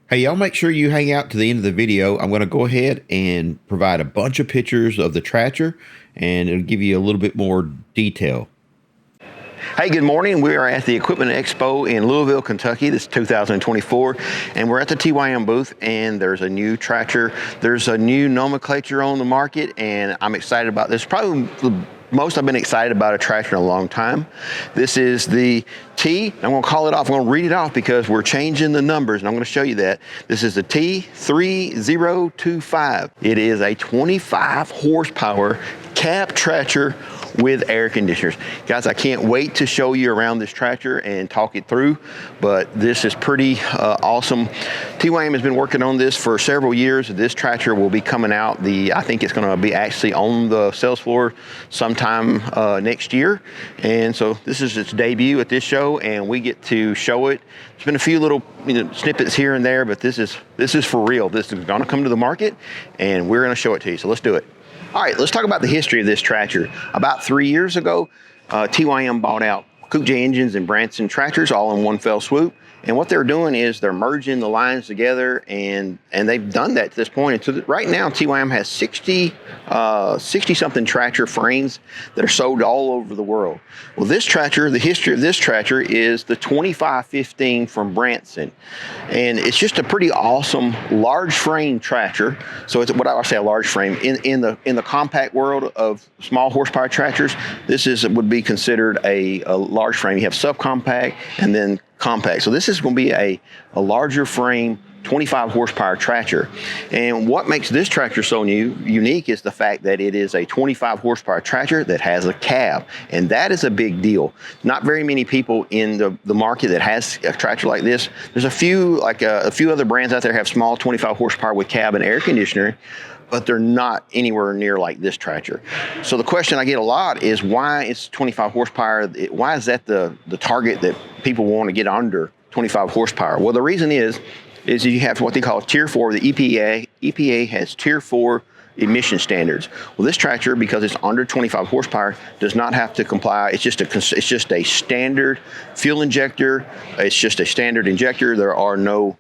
Hey, y'all make sure you hang out to the end of the video. I'm going to go ahead and provide a bunch of pictures of the tractor, and it'll give you a little bit more detail. Hey, good morning. We are at the Equipment Expo in Louisville, Kentucky. This is 2024, and we're at the TYM booth, and there's a new tractor. There's a new nomenclature on the market, and I'm excited about this. Probably the most I've been excited about a tractor in a long time. This is the I'm going to call it off. I'm going to read it off because we're changing the numbers, and I'm going to show you that. This is the T3025. It is a 25 horsepower cab tractor with air conditioners. Guys, I can't wait to show you around this tractor and talk it through, but this is pretty awesome. TYM has been working on this for several years. This tractor will be coming out, I think it's going to be actually on the sales floor sometime next year. And so this is its debut at this show, and we get to show it. There's been a few little snippets here and there, but this is for real. This is going to come to the market, and we're going to show it to you. So let's do it. All right, let's talk about the history of this tractor. About 3 years ago, TYM bought out Coupe Engines and Branson Tractors all in one fell swoop. And what they're doing is they're merging the lines together, and they've done that to this point. And so right now, TYM has 60-something tractor frames that are sold all over the world. Well, this tractor, the history of this tractor is the 2515 from Branson. And it's just a pretty awesome large frame tractor. So it's what I would say a large frame. In the compact world of small horsepower tractors, this would be considered a large frame. You have subcompact and then compact. So this is going to be a larger frame 25 horsepower tractor. And what makes this tractor so unique is the fact that it is a 25 horsepower tractor that has a cab. And that is a big deal. Not very many people in the market that has a tractor like this. There's a few other brands out there have small 25 horsepower with cab and air conditioner, but they're not anywhere near like this tractor. So the question I get a lot is why it's 25 horsepower? Why is that the target that people want to get under 25 horsepower? Well, the reason is you have what they call Tier 4. The EPA has Tier 4 emission standards. Well, this tractor, because it's under 25 horsepower, does not have to comply. It's just a standard fuel injector. It's just a standard injector. There are no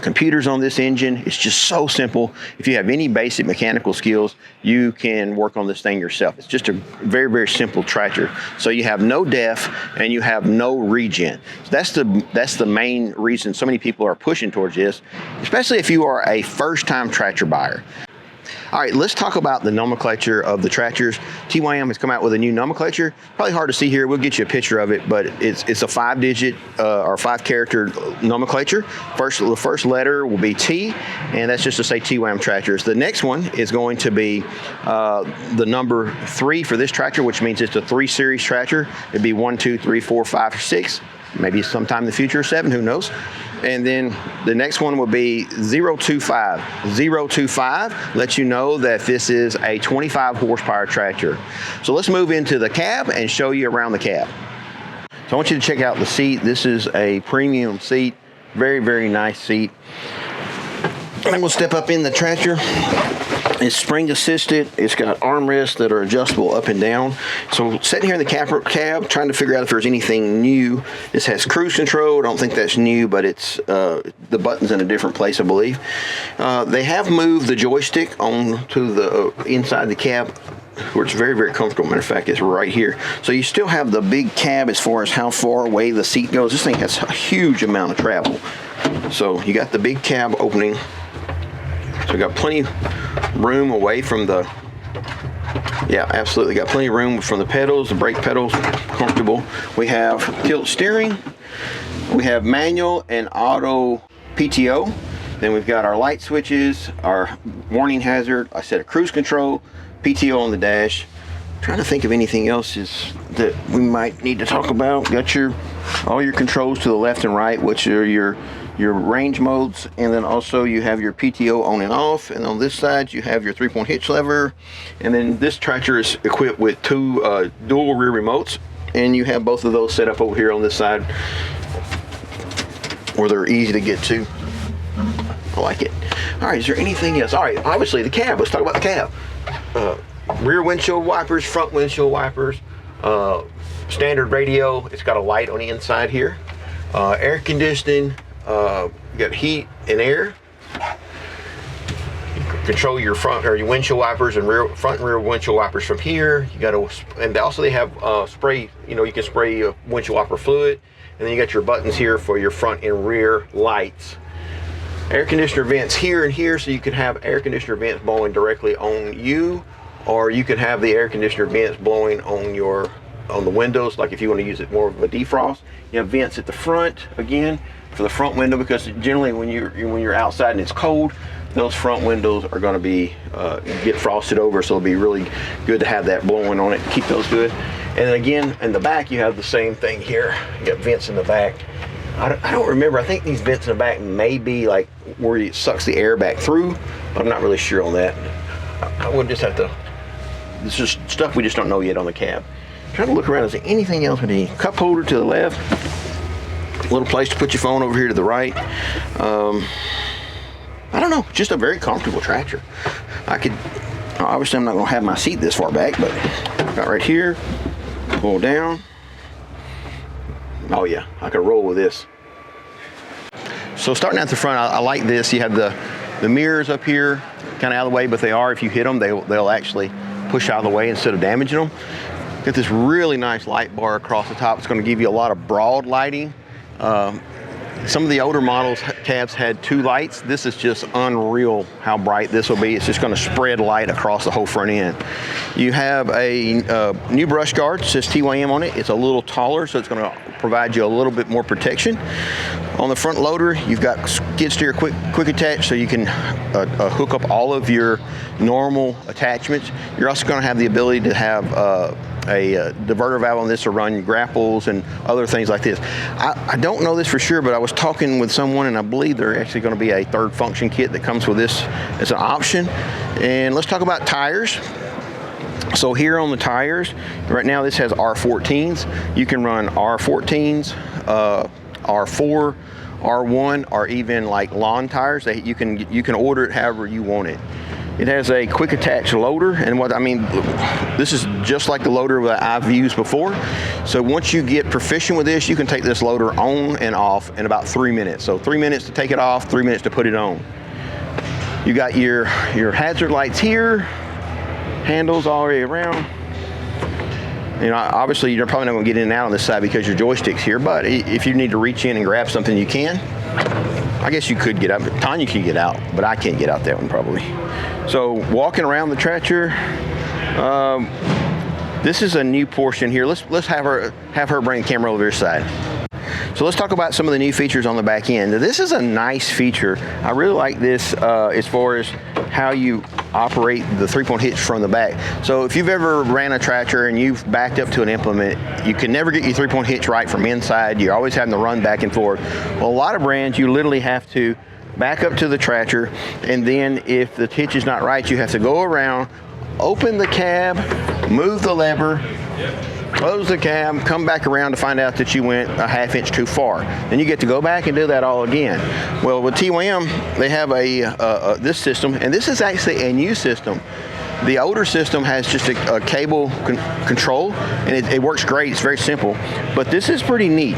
computers on this engine. It's just so simple. If you have any basic mechanical skills, you can work on this thing yourself. It's just a very, very simple tractor. So you have no def and you have no regen. So that's the main reason so many people are pushing towards this, especially if you are a first-time tractor buyer. All right, let's talk about the nomenclature of the tractors. TYM has come out with a new nomenclature. Probably hard to see here. We'll get you a picture of it, but it's a 5-digit or 5-character nomenclature. The first letter will be T, and that's just to say TYM Tractors. The next one is going to be the number 3 for this tractor, which means it's a 3 series tractor. It'd be 1, 2, 3, 4, 5, 6. Maybe sometime in the future, 7, who knows? And then the next one will be 025. 025 lets you know that this is a 25 horsepower tractor. So let's move into the cab and show you around the cab. So I want you to check out the seat. This is a premium seat. Very, very nice seat. And I'm gonna step up in the tractor. It's spring assisted. It's got armrests that are adjustable up and down. So sitting here in the cab, trying to figure out if there's anything new. This has cruise control. I don't think that's new, but it's the button's in a different place, I believe. They have moved the joystick on to the inside the cab, where it's very, very comfortable. Matter of fact, it's right here. So you still have the big cab as far as how far away the seat goes. This thing has a huge amount of travel. So you got the big cab opening. So we got plenty of room away from the, yeah, absolutely. Got plenty of room from the pedals, the brake pedals, comfortable. We have tilt steering. We have manual and auto PTO. Then we've got our light switches, our warning hazard. I said a cruise control, PTO on the dash. I'm trying to think of anything else that we might need to talk about. Got all your controls to the left and right, which are your range modes, and then also you have your PTO on and off, and on this side you have your 3-point hitch lever, and then this tractor is equipped with 2 dual rear remotes, and you have both of those set up over here on this side where they're easy to get to. I like it. All right, is there anything else? All right, obviously the cab. Let's talk about the cab. Rear windshield wipers, front windshield wipers, standard radio. It's got a light on the inside here, air conditioning, You got heat and air. Control your front or your windshield wipers and front and rear windshield wipers from here. You got to, and also they have spray. You know, you can spray windshield wiper fluid, and then you got your buttons here for your front and rear lights. Air conditioner vents here and here, so you can have air conditioner vents blowing directly on you, or you can have the air conditioner vents blowing on the windows. Like if you want to use it more of a defrost, you have vents at the front again for the front window, because generally when you're outside and it's cold, those front windows are going to be get frosted over, so it'll be really good to have that blowing on it to keep those good. And then again, in the back, you have the same thing here. You got vents in the back. I don't remember. I think these vents in the back may be like where it sucks the air back through, but I'm not really sure on that. I would just have to. This is stuff we just don't know yet on the cab. Trying to look around. Is there anything else we need? Cup holder to the left. A little place to put your phone over here to the right. I don't know, just a very comfortable tractor. Obviously I'm not gonna have my seat this far back, but got right here, pull down. Oh yeah, I could roll with this. So starting at the front, I like this. You have the mirrors up here, kind of out of the way, but they are, if you hit them, they'll actually push out of the way instead of damaging them. Got this really nice light bar across the top. It's gonna give you a lot of broad lighting. Some of the older models, cabs had 2 lights. This is just unreal how bright this will be. It's just gonna spread light across the whole front end. You have a new brush guard, it says TYM on it. It's a little taller, so it's gonna provide you a little bit more protection. On the front loader, you've got skid steer quick attach, so you can hook up all of your normal attachments. You're also gonna have the ability to have a diverter valve on this to run grapples and other things like this. I don't know this for sure, but I was talking with someone and I believe there's actually going to be a third function kit that comes with this as an option. And let's talk about tires. So here on the tires, right now this has R14s. You can run R14s, R4, R1, or even like lawn tires. You can order it however you want it. It has a quick attach loader, and this is just like the loader that I've used before. So once you get proficient with this, you can take this loader on and off in about 3 minutes. So 3 minutes to take it off, 3 minutes to put it on. You got your hazard lights here, handles all the way around. You know, obviously you're probably not going to get in and out on this side because your joystick's here, but if you need to reach in and grab something, you can. I guess you could get out, Tanya can get out, but I can't get out that one probably. So walking around the tractor, this is a new portion here. Let's have her bring the camera over this side. So let's talk about some of the new features on the back end. Now, this is a nice feature. I really like this as far as how you operate the 3-point hitch from the back. So if you've ever ran a tractor and you've backed up to an implement, you can never get your 3-point hitch right from inside. You're always having to run back and forth. Well, a lot of brands, you literally have to back up to the tractor, and then if the hitch is not right, you have to go around, open the cab, move the lever, close the cab, come back around to find out that you went a ½ inch too far. Then you get to go back and do that all again. Well, with TYM, they have this system, and this is actually a new system. The older system has just a cable control, and it works great. It's very simple, but this is pretty neat.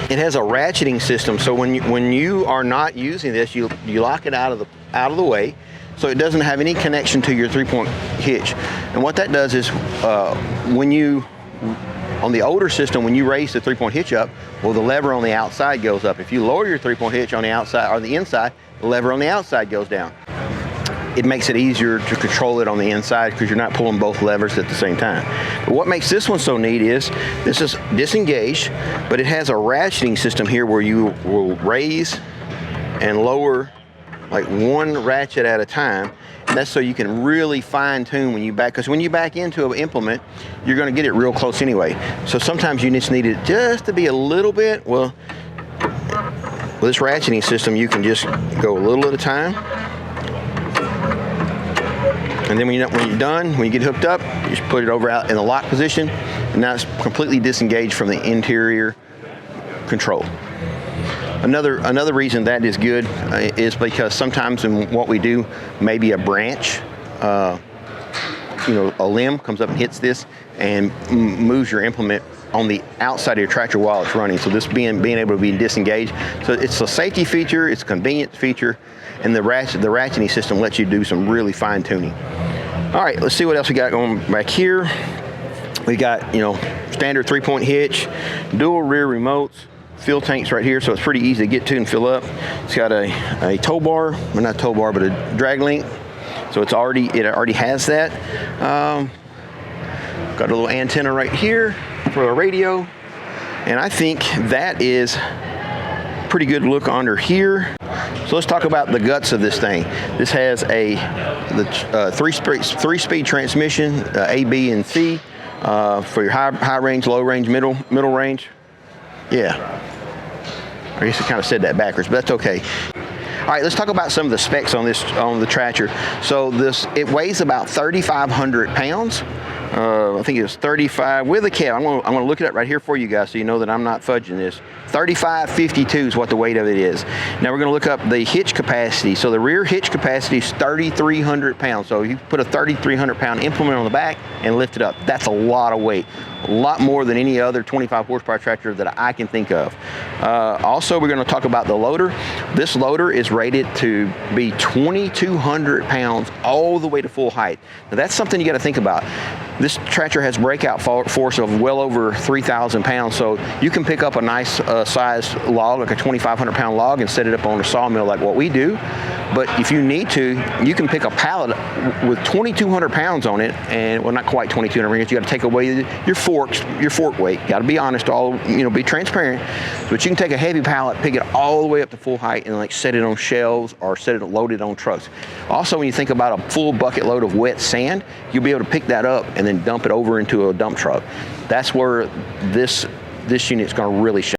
It has a ratcheting system, so when you are not using this, you lock it out of the way, so it doesn't have any connection to your 3-point hitch. And what that does is, on the older system, when you raise the 3-point hitch up, well, the lever on the outside goes up. If you lower your 3-point hitch on the outside or the inside, the lever on the outside goes down. It makes it easier to control it on the inside because you're not pulling both levers at the same time. But what makes this one so neat is this is disengaged, but it has a ratcheting system here where you will raise and lower like one ratchet at a time. And that's so you can really fine tune when you back, because when you back into an implement, you're going to get it real close anyway. So sometimes you just need it just to be a little bit. Well, with this ratcheting system, you can just go a little at a time. And then when you're done, when you get hooked up, you just put it over out in the lock position, and now it's completely disengaged from the interior control. Another reason that is good is because sometimes in what we do, maybe a branch, a limb comes up and hits this and moves your implement on the outside of your tractor while it's running. So this being able to be disengaged. So it's a safety feature, it's a convenience feature, and the ratcheting system lets you do some really fine tuning. All right, let's see what else we got going back here. We got, you know, standard 3-point hitch, dual rear remotes, fuel tanks right here, so it's pretty easy to get to and fill up. It's got a tow bar, well, not tow bar, but a drag link. So it already has that. Got a little antenna right here for a radio, and I think that is pretty good look under here. So let's talk about the guts of this thing. This has the three-speed transmission, A, B, and C, for your high range, low range, middle range. Yeah, I guess I kind of said that backwards, but that's okay. All right, let's talk about some of the specs on the tractor. So it weighs about 3,500 pounds. I think it's 35 with a cab. I'm gonna look it up right here for you guys so you know that I'm not fudging this. 3552 is what the weight of it is. Now we're gonna look up the hitch capacity. So the rear hitch capacity is 3,300 pounds. So you put a 3,300 pound implement on the back and lift it up. That's a lot of weight. A lot more than any other 25 horsepower tractor that I can think of. Also, we're gonna talk about the loader. This loader is rated to be 2,200 pounds all the way to full height. Now that's something you gotta think about. This tractor has breakout force of well over 3,000 pounds, so you can pick up a nice size log, like a 2,500 pound log, and set it up on a sawmill like what we do. But if you need to, you can pick a pallet with 2,200 pounds on it, and well, not quite 2,200 pounds. You got to take away your fork weight. Got to be honest, be transparent. But you can take a heavy pallet, pick it all the way up to full height, and like set it on shelves or set it loaded on trucks. Also, when you think about a full bucket load of wet sand, you'll be able to pick that up and then dump it over into a dump truck. That's where this unit's going to really shine.